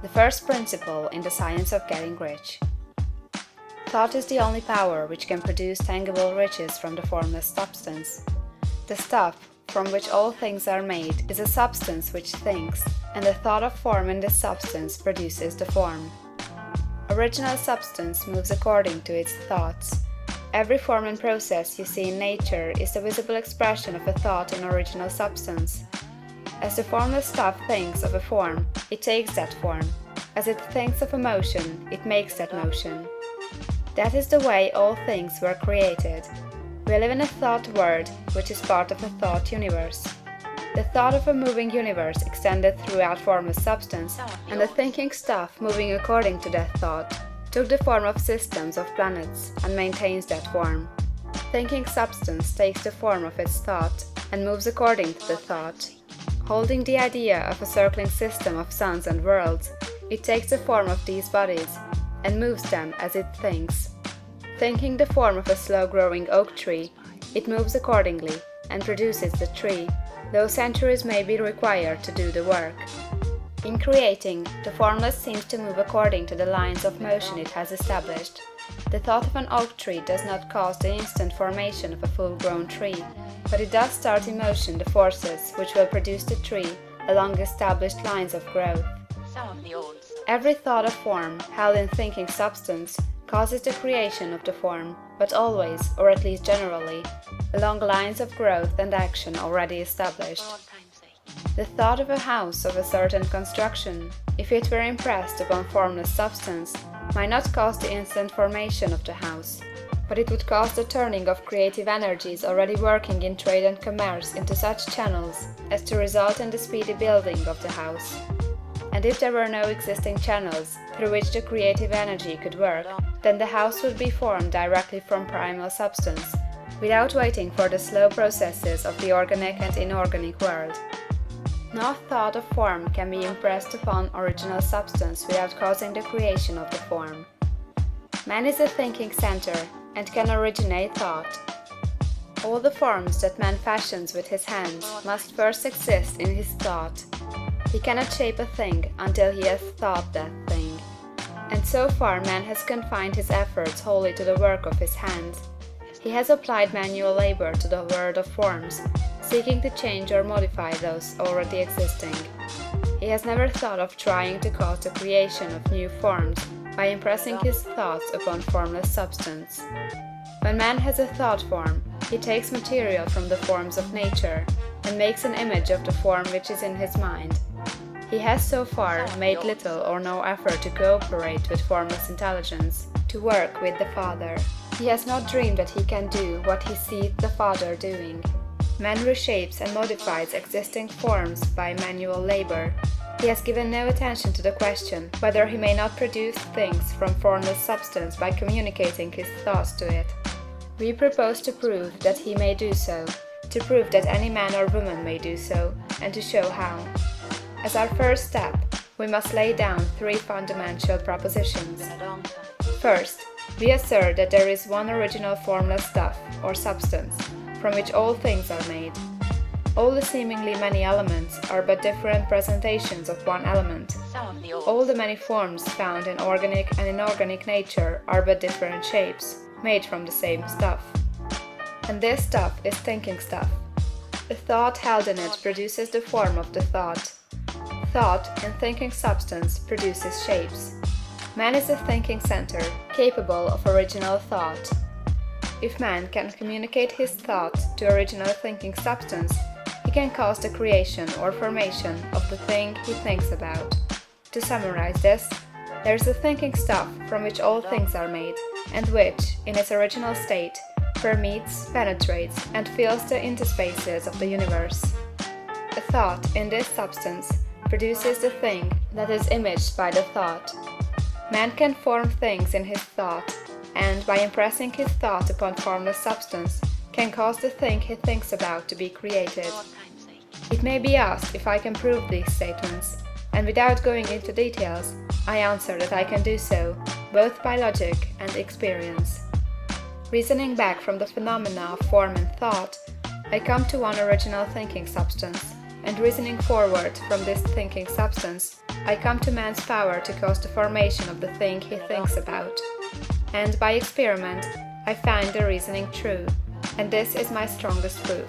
The first principle in the science of getting rich. Thought is the only power which can produce tangible riches from the formless substance. The stuff, from which all things are made, is a substance which thinks, and the thought of form in this substance produces the form. Original substance moves according to its thoughts. Every form and process you see in nature is the visible expression of a thought in original substance. As the formless stuff thinks of a form, it takes that form. As it thinks of a motion, it makes that motion. That is the way all things were created. We live in a thought world, which is part of a thought universe. The thought of a moving universe extended throughout formless substance, and the thinking stuff moving according to that thought took the form of systems of planets and maintains that form. Thinking substance takes the form of its thought and moves according to the thought. Holding the idea of a circling system of suns and worlds, it takes the form of these bodies and moves them as it thinks. Thinking the form of a slow-growing oak tree, it moves accordingly and produces the tree, though centuries may be required to do the work. In creating, the formless seems to move according to the lines of motion it has established. The thought of an oak tree does not cause the instant formation of a full-grown tree, but it does start in motion the forces which will produce the tree along established lines of growth. Every thought of form, held in thinking substance, causes the creation of the form, but always, or at least generally, along lines of growth and action already established. The thought of a house of a certain construction, if it were impressed upon formless substance, might not cause the instant formation of the house, but it would cause the turning of creative energies already working in trade and commerce into such channels as to result in the speedy building of the house. And if there were no existing channels through which the creative energy could work, then the house would be formed directly from primal substance, without waiting for the slow processes of the organic and inorganic world. No thought of form can be impressed upon original substance without causing the creation of the form. Man is a thinking center, and can originate thought. All the forms that man fashions with his hands must first exist in his thought. He cannot shape a thing until he has thought that thing. And so far man has confined his efforts wholly to the work of his hands. He has applied manual labor to the world of forms, seeking to change or modify those already existing. He has never thought of trying to cause the creation of new forms by impressing his thoughts upon formless substance. When man has a thought form, he takes material from the forms of nature, and makes an image of the form which is in his mind. He has so far made little or no effort to cooperate with formless intelligence, to work with the Father. He has not dreamed that he can do what he seeth the Father doing. Man reshapes and modifies existing forms by manual labor. He has given no attention to the question whether he may not produce things from formless substance by communicating his thoughts to it. We propose to prove that he may do so, to prove that any man or woman may do so, and to show how. As our first step, we must lay down three fundamental propositions. First, we assert that there is one original formless stuff, or substance, from which all things are made. All the seemingly many elements are but different presentations of one element. All the many forms found in organic and inorganic nature are but different shapes, made from the same stuff. And this stuff is thinking stuff. The thought held in it produces the form of the thought. Thought in thinking substance produces shapes. Man is a thinking center, capable of original thought. If man can communicate his thought to original thinking substance, he can cause the creation or formation of the thing he thinks about. To summarize this, there is a thinking stuff from which all things are made, and which, in its original state, permeates, penetrates, and fills the interspaces of the universe. A thought in this substance produces the thing that is imaged by the thought. Man can form things in his thought, and by impressing his thought upon formless substance, can cause the thing he thinks about to be created. It may be asked if I can prove these statements, and without going into details, I answer that I can do so, both by logic and experience. Reasoning back from the phenomena of form and thought, I come to one original thinking substance, and reasoning forward from this thinking substance, I come to man's power to cause the formation of the thing he thinks about. And by experiment, I find the reasoning true, and this is my strongest proof.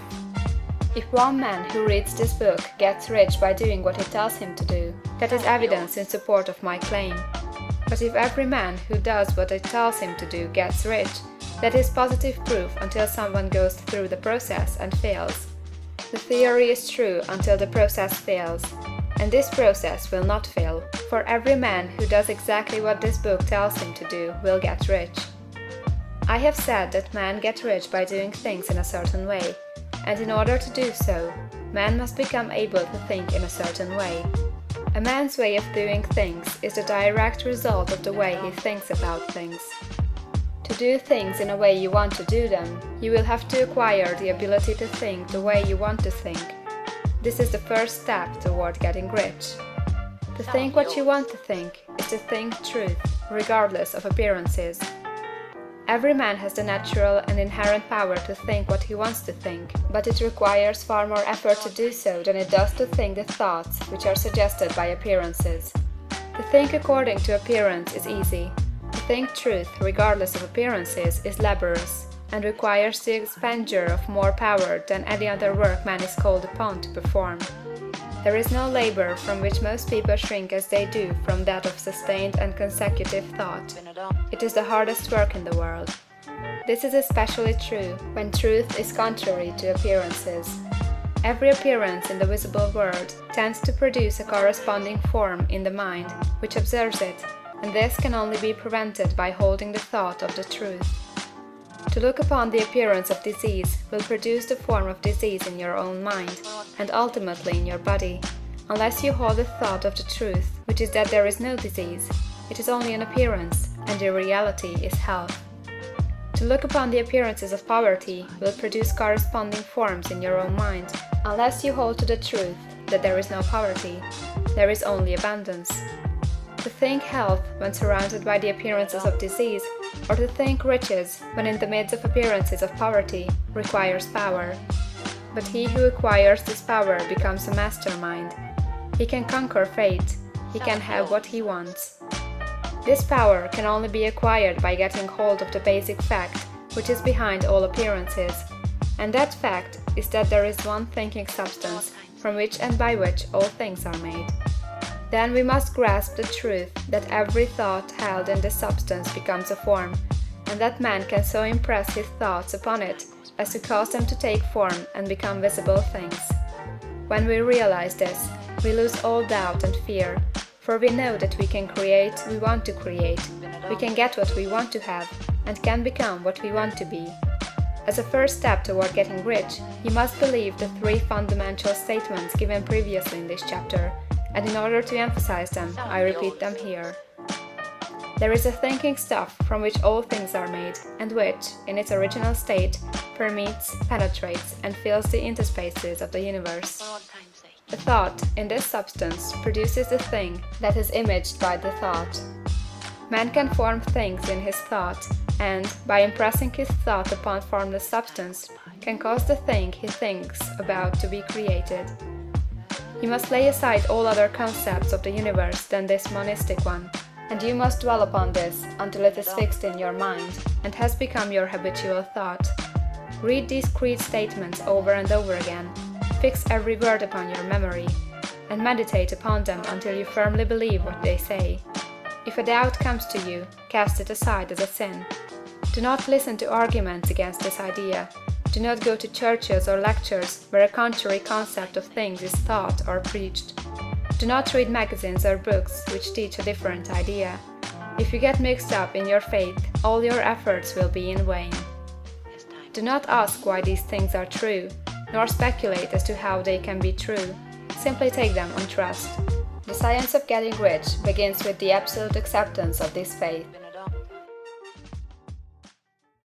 If one man who reads this book gets rich by doing what it tells him to do, that is evidence in support of my claim. But if every man who does what it tells him to do gets rich, that is positive proof until someone goes through the process and fails. The theory is true until the process fails, and this process will not fail, for every man who does exactly what this book tells him to do will get rich. I have said that men get rich by doing things in a certain way, and in order to do so, man must become able to think in a certain way. A man's way of doing things is the direct result of the way he thinks about things. To do things in a way you want to do them, you will have to acquire the ability to think the way you want to think. This is the first step toward getting rich. To think what you want to think is to think truth, regardless of appearances. Every man has the natural and inherent power to think what he wants to think, but it requires far more effort to do so than it does to think the thoughts which are suggested by appearances. To think according to appearance is easy. To think truth, regardless of appearances, is laborious, and requires the expenditure of more power than any other work man is called upon to perform. There is no labor from which most people shrink as they do from that of sustained and consecutive thought. It is the hardest work in the world. This is especially true when truth is contrary to appearances. Every appearance in the visible world tends to produce a corresponding form in the mind which observes it, and this can only be prevented by holding the thought of the truth. To look upon the appearance of disease will produce the form of disease in your own mind, and ultimately in your body, unless you hold the thought of the truth, which is that there is no disease, it is only an appearance, and the reality is health. To look upon the appearances of poverty will produce corresponding forms in your own mind, unless you hold to the truth that there is no poverty, there is only abundance. To think health when surrounded by the appearances of disease, or to think riches when in the midst of appearances of poverty, requires power. But he who acquires this power becomes a mastermind. He can conquer fate, he can have what he wants. This power can only be acquired by getting hold of the basic fact which is behind all appearances, and that fact is that there is one thinking substance from which and by which all things are made. Then we must grasp the truth that every thought held in this substance becomes a form, and that man can so impress his thoughts upon it as to cause them to take form and become visible things. When we realize this, we lose all doubt and fear, for we know that we can create what we want to create, we can get what we want to have, and can become what we want to be. As a first step toward getting rich, you must believe the three fundamental statements given previously in this chapter, and in order to emphasize them, I repeat them here. There is a thinking stuff from which all things are made, and which, in its original state, permeates, penetrates, and fills the interspaces of the universe. The thought, in this substance, produces the thing that is imaged by the thought. Man can form things in his thought, and, by impressing his thought upon formless substance, can cause the thing he thinks about to be created. You must lay aside all other concepts of the universe than this monistic one, and you must dwell upon this until it is fixed in your mind, and has become your habitual thought. Read these creed statements over and over again, fix every word upon your memory, and meditate upon them until you firmly believe what they say. If a doubt comes to you, cast it aside as a sin. Do not listen to arguments against this idea. Do not go to churches or lectures where a contrary concept of things is taught or preached. Do not read magazines or books which teach a different idea. If you get mixed up in your faith, all your efforts will be in vain. Do not ask why these things are true, nor speculate as to how they can be true. Simply take them on trust. The science of getting rich begins with the absolute acceptance of this faith.